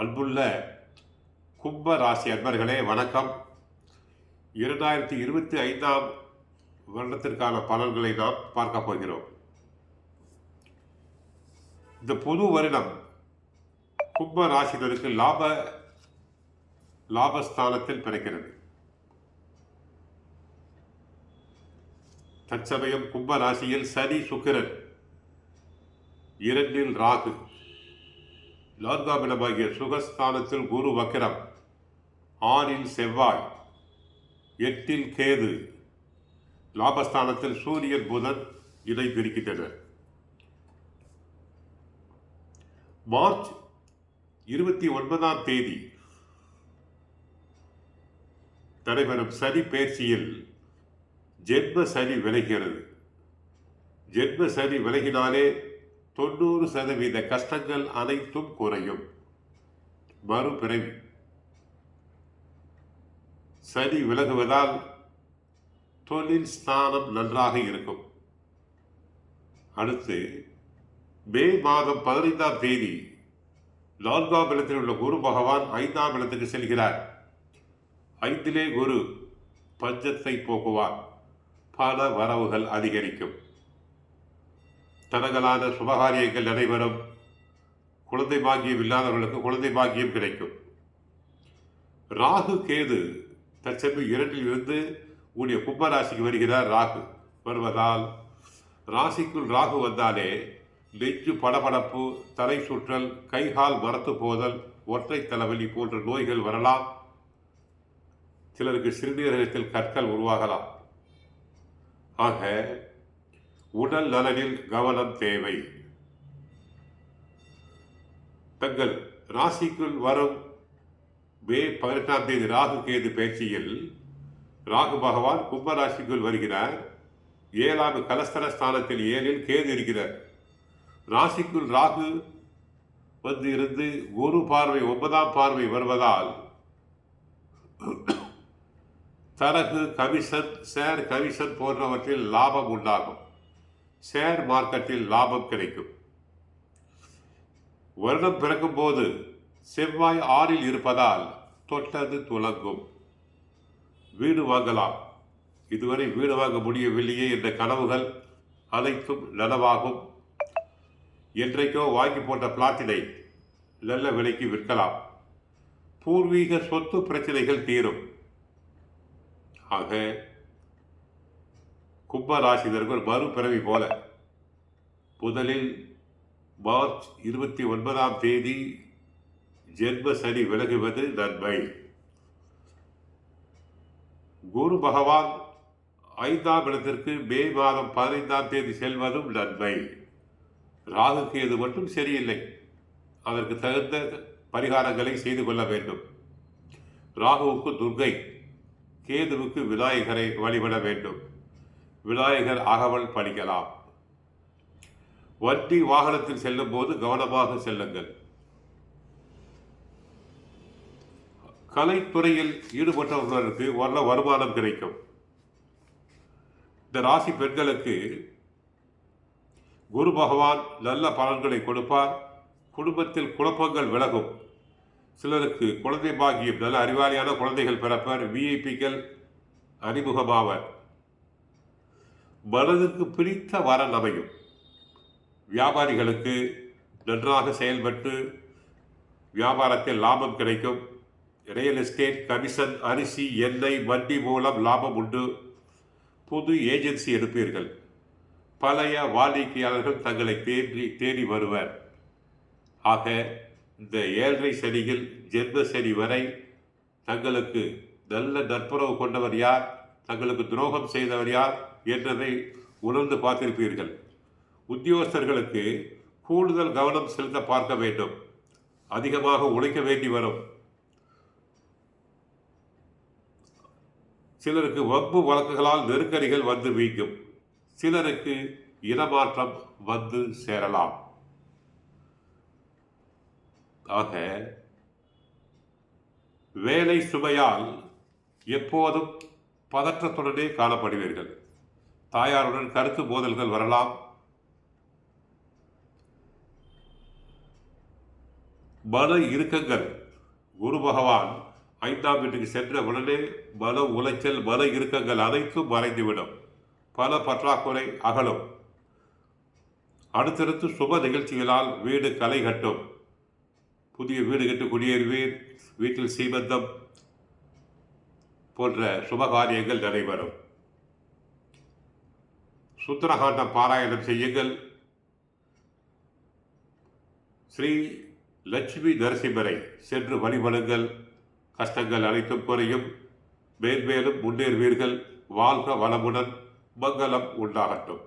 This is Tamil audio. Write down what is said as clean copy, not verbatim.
அன்புள்ள கும்ப ராசி அன்பர்களே வணக்கம். 2025ஆம் வருடத்திற்கான பலன்களை நாம் பார்க்க போகிறோம். இந்த புது வருடம் கும்ப ராசினருக்கு லாபஸ்தானத்தில் பிறக்கிறது. தற்சமயம் கும்ப ராசியில் சனி, சுக்கிரன், 2ல் ராகு, 4ஆம் இடமாகிய சுகஸ்தானத்தில் குரு வக்கிரம், 6ல் செவ்வாய், 8ல் கேது, லாபஸ்தானத்தில் சூரியன், புதன் இணைந்திருக்கின்றனர். மார்ச் 29ஆம் தேதி நடைபெறும் சனி பெயர்ச்சியில் ஜென்ம சனி விலகிறது. ஜென்ம சனி விலகினாலே 90% கஷ்டங்கள் அனைத்தும் குறையும். மறுபிறவி சனி விலகுவதால் தொழில் ஸ்தானம் நன்றாக இருக்கும். அடுத்து மே மாதம் 15ஆம் தேதி 4ஆம் இடத்தில் உள்ள குரு பகவான் 5ஆம் இடத்துக்கு செல்கிறார். 5லே குரு பஞ்சத்தை போக்குவார். பல வரவுகள் அதிகரிக்கும். தனகலான சுபகாரியங்கள் நடைபெறும். குழந்தை பாக்கியம் இல்லாதவர்களுக்கு குழந்தை பாக்கியம் கிடைக்கும். ராகு கேது தற்சமயம் 2ல் இருந்து உடைய கும்பராசிக்கு வருகிறார். ராகு வருவதால் ராசிக்குள் ராகு வந்தாலே நெஞ்சு படபடப்பு, தலை சுற்றல், கைகால் மரத்து போதல், ஒற்றை தலைவலி போன்ற நோய்கள் வரலாம். சிலருக்கு சிறுநீரகத்தில் கற்கள் உருவாகலாம். ஆக உடல் நலனில் கவனம் தேவை. தங்கள் ராசிக்குள் வரும் மே 18ஆம் தேதி ராகு கேது பயிற்சியில் ராகு பகவான் கும்ப ராசிக்குள் வருகிறார். 7ஆம் கலஸ்தர ஸ்தானத்தில் 7ல் கேது இருக்கிறார். ராசிக்குள் ராகு வந்து இருந்து குரு பார்வை 9ஆம் பார்வை வருவதால் தரகு, கமிஷன், ஷேர் கமிஷன் போன்றவற்றில் லாபம் உண்டாகும். ஷேர் மார்க்கெட்டில் லாபம் கிடைக்கும். வருடம் பிறக்கும் போது செவ்வாய் 6ல் இருப்பதால் தொட்டது துலங்கும். வீடு வாங்கலாம். இதுவரை வீடு வாங்க முடியவில்லையே என்ற கனவுகள் அனைத்தும் நனவாகும். என்றைக்கோ வாங்கி போட்ட பிளாட்டினை நல்ல விலைக்கு விற்கலாம். பூர்வீக சொத்து பிரச்சனைகள் தீரும். ஆக கும்ப ராசினர்கள் மறுபிறவி போல முதலில் மார்ச் 29ஆம் தேதி ஜென்ம சனி விலகுவது நன்மை. குரு பகவான் 5ஆம் இடத்திற்கு மே மாதம் 15ஆம் தேதி செல்வதும் நன்மை. ராகு கேது மட்டும் சரியில்லை. அதற்கு தகுந்த பரிகாரங்களை செய்து கொள்ள வேண்டும். ராகுவுக்கு துர்கை, கேதுவுக்கு விநாயகரை வழிபட வேண்டும். விநாயகர் அகவல் படிக்கலாம். வண்டி வாகனத்தில் செல்லும் போது கவனமாக செல்லுங்கள். கலைத்துறையில் ஈடுபட்டவர்களுக்கு நல்ல வருமானம் கிடைக்கும். இந்த ராசி பெண்களுக்கு குரு பகவான் நல்ல பலன்களை கொடுப்பார். குடும்பத்தில் குழப்பங்கள் விலகும். சிலருக்கு குழந்தை பாக்கியம், நல்ல அறிவாளியான குழந்தைகள் பிறப்பர். விஐபிக்கள் அறிமுகமாவர். மனதிற்கு பிடித்த வரன் அமையும். வியாபாரிகளுக்கு நன்றாக செயல்பட்டு வியாபாரத்தில் லாபம் கிடைக்கும். ரியல் எஸ்டேட், கமிஷன், அரிசி, எண்ணெய், வண்டி மூலம் லாபம் உண்டு. புது ஏஜென்சி எடுப்பீர்கள். பழைய வாடிக்கையாளர்கள் தங்களை தேடி வருவர். ஆக இந்த 7.5 சனியில் ஜென்ம சனி வரை தங்களுக்கு நல்ல நட்புறவு கொண்டவர் யார், தங்களுக்கு துரோகம் செய்தவர் யார் என்றதை உணர்ந்து பார்த்திருப்பீர்கள். உத்தியோகஸ்தர்களுக்கு கூடுதல் கவனம் செலுத்த பார்க்க வேண்டும். அதிகமாக உழைக்க வேண்டி வரும். சிலருக்கு வம்பு வழக்குகளால் நெருக்கடிகள் வந்து வீங்கும். சிலருக்கு இடமாற்றம் வந்து சேரலாம். ஆக வேலை சுமையால் எப்போதும் பதற்றத்துடனே காணப்படுவீர்கள். தாயாருடன் கருத்து மோதல்கள் வரலாம். மன இறுக்கங்கள். குரு பகவான் 5ஆம் வீட்டுக்கு சென்ற உடனே மன உளைச்சல், மன இறுக்கங்கள் அனைத்தும் மறைந்துவிடும். பல பற்றாக்குறை அகலும். அடுத்தடுத்து சுப நிகழ்ச்சிகளால் வீடு களை கட்டும். புதிய வீடு கட்டு குடியேறுவீர். வீட்டில் சீமந்தம் போன்ற சுபகாரியங்கள் நடைபெறும். சுந்தரகாண்டம் பாராயணம் செய்யுங்கள். ஸ்ரீ லட்சுமி நரசிம்மரை சென்று வழிபடுங்கள். கஷ்டங்கள் அனைத்தும் குறையும். மேன்மேலும் முன்னேறுவீர்கள். வாழ்க வளமுடன். மங்களம் உண்டாகட்டும்.